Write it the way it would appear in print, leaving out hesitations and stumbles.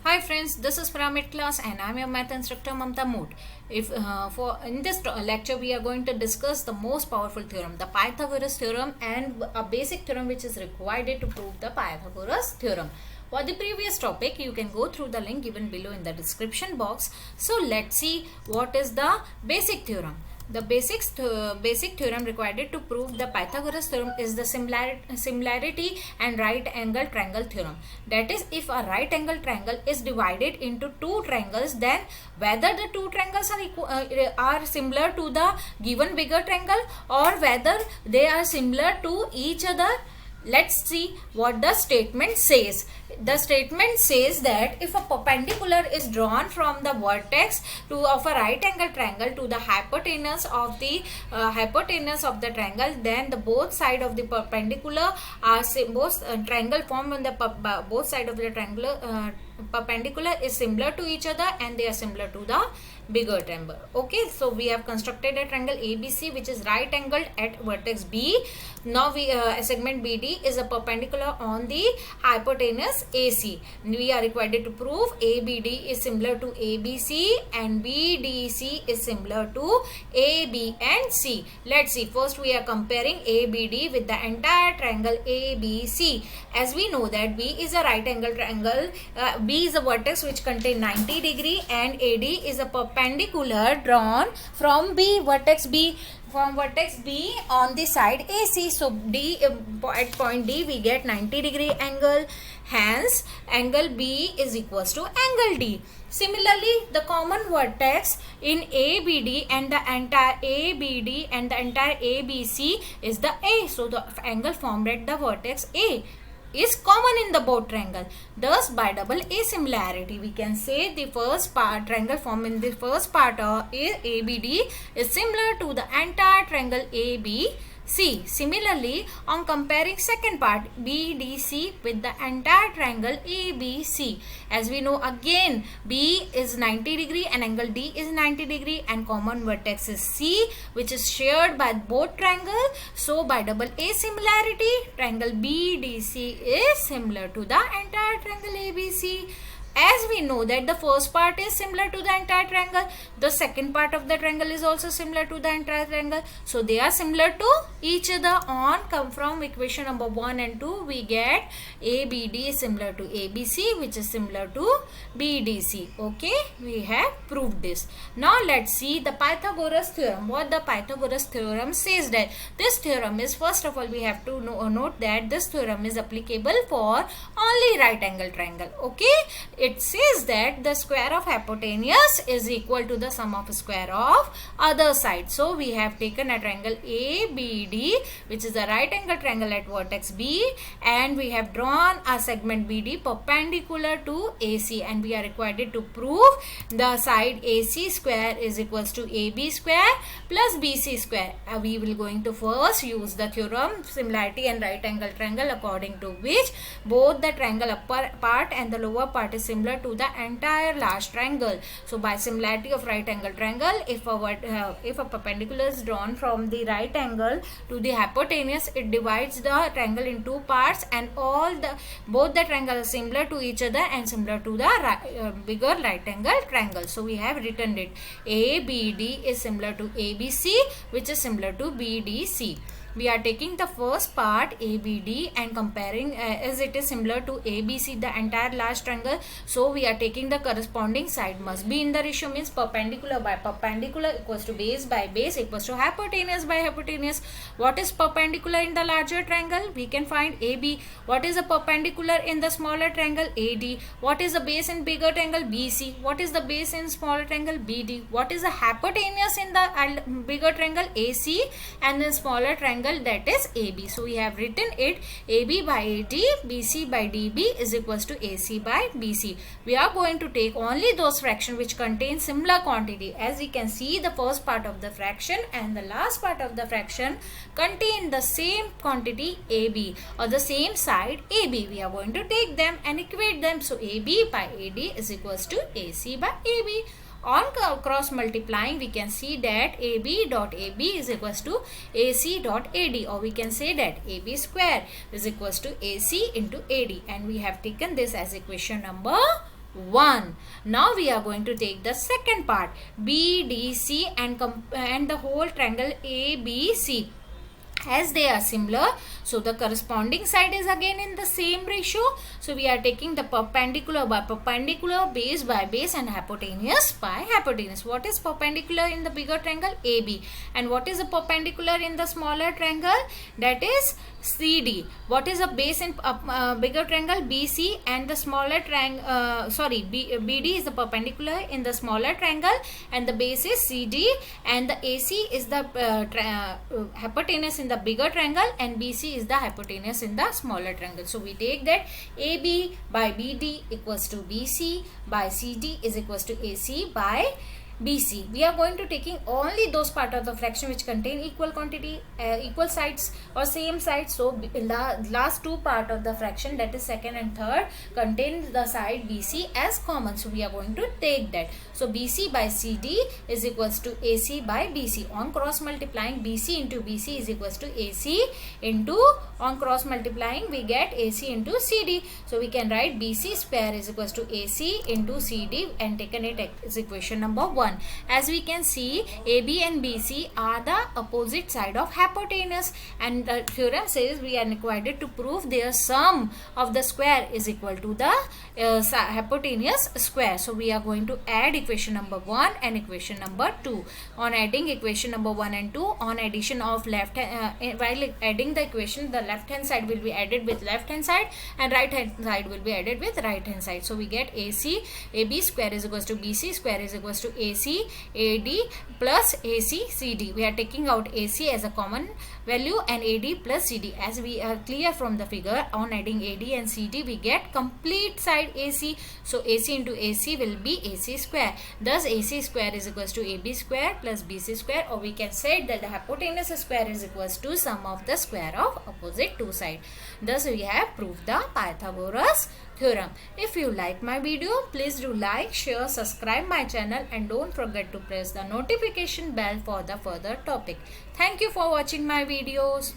Hi friends, this is Pyramid class and I'm your math instructor Mamta Moot. If for in this lecture we are going to discuss the most powerful theorem, the Pythagoras theorem, and a basic theorem which is required to prove the Pythagoras theorem. For the previous topic, you can go through the link given below in the description box. So let's see what is the basic theorem. The basic theorem required to prove the Pythagoras theorem is the similarity and right angle triangle theorem. That is, if a right angle triangle is divided into two triangles, then whether the two triangles are similar to the given bigger triangle or whether they are similar to each other. Let's see what the statement says. The statement says that if a perpendicular is drawn from the vertex of a right angle triangle to the hypotenuse of the triangle, then the both side of the perpendicular are both triangle formed on the both side of the triangular perpendicular is similar to each other and they are similar to the bigger triangle. Okay, so we have constructed a triangle ABC which is right angled at vertex B. Now we segment BD is a perpendicular on the hypotenuse AC. We are required to prove ABD is similar to ABC and BDC is similar to AB and C. Let's see. First we are comparing ABD with the entire triangle ABC. As we know that B is a right angle triangle, B is a vertex which contains 90 degree and AD is a perpendicular drawn from vertex B on the side AC. So D at point D we get 90 degree angle. Hence angle B is equals to angle D. Similarly, the common vertex in ABD and the entire ABC is the A. So the angle formed at the vertex A is common in the both triangle. Thus, by double asimilarity, we can say the first part triangle formed in the first part of ABD is similar to the entire triangle ABC. Similarly, on comparing second part BDC with the entire triangle ABC, as we know again B is 90 degree and angle D is 90 degree and common vertex is C which is shared by both triangle. So by double asimilarity, triangle BDC is similar to the entire triangle ABC. As we know that the first part is similar to the entire triangle, the second part of the triangle is also similar to the entire triangle. So they are similar to each other. Come from equation number 1 and 2, we get ABD is similar to ABC which is similar to BDC. Okay, we have proved this. Now let's see the Pythagoras theorem. What the Pythagoras theorem says that this theorem is, first of all we have to note that this theorem is applicable for only right angle triangle. Okay, it says that the square of hypotenuse is equal to the sum of square of other side. So we have taken a triangle ABD which is a right angle triangle at vertex B, and we have drawn a segment BD perpendicular to AC, and we are required to prove the side AC square is equals to AB square plus BC square. We will going to first use the theorem similarity and right angle triangle, according to which both the triangle upper part and the lower part is similar to the entire large triangle. So by similarity of right angle triangle, if a perpendicular is drawn from the right angle to the hypotenuse, it divides the triangle in two parts, and both the triangles are similar to each other and similar to the bigger right angle triangle. So we have written it ABD is similar to ABC which is similar to BDC. We are taking the first part ABD and comparing as it is similar to ABC, the entire large triangle. So we are taking the corresponding side must be in the ratio, means perpendicular by perpendicular equals to base by base equals to hypotenuse by hypotenuse. What is perpendicular in the larger triangle? We can find AB. What is the perpendicular in the smaller triangle? AD. What is the base in bigger triangle? BC. What is the base in smaller triangle? BD. What is the hypotenuse in the bigger triangle? AC, and in smaller triangle that is AB. So we have written it AB by AD, BC by DB is equals to AC by BC. We are going to take only those fractions which contain similar quantity. As you can see, the first part of the fraction and the last part of the fraction contain the same quantity AB or the same side AB. We are going to take them and equate them. So AB by AD is equals to AC by AB. On cross multiplying, we can see that AB dot AB is equals to AC dot AD, or we can say that AB square is equals to AC into AD, and we have taken this as equation number 1. Now we are going to take the second part, BDC and the whole triangle ABC. As they are similar, so the corresponding side is again in the same ratio. So we are taking the perpendicular by perpendicular, base by base, and hypotenuse by hypotenuse. What is perpendicular in the bigger triangle? AB. And what is the perpendicular in the smaller triangle? That is CD. What is a base in bigger triangle? BC. And the smaller triangle, BD is the perpendicular in the smaller triangle, and the base is CD, and the AC is the hypotenuse in the bigger triangle, and BC is the hypotenuse in the smaller triangle. So we take that AB by BD equals to BC by CD is equals to AC by BC. We are going to taking only those part of the fraction which contain equal quantity, equal sides or same sides. So last two part of the fraction, that is second and third, contain the side BC as common. So we are going to take that. So BC by CD is equals to AC by BC. On cross multiplying, BC into BC is equals to AC into, on cross multiplying we get AC into CD. So we can write BC square is equals to AC into CD and taken it as equation number 1. As we can see, AB and BC are the opposite side of hypotenuse, and the theorem says we are required to prove their sum of the square is equal to the hypotenuse square. So we are going to add equation number 1 and equation number 2. On adding equation number 1 and 2, on addition of left hand, while adding the equation, the left hand side will be added with left hand side and right hand side will be added with right hand side. So we get AB square is equals to BC square is equals to AC AD plus AC CD. We are taking out AC as a common value and AD plus CD. As we are clear from the figure, on adding AD and CD we get complete side AC. So AC into AC will be AC square. Thus AC square is equals to AB square plus BC square, or we can say that the hypotenuse square is equals to sum of the square of opposite two sides. Thus we have proved the Pythagoras theorem. If you like my video, please do like, share, subscribe my channel, and don't forget to press the notification bell for the further topic. Thank you for watching my videos.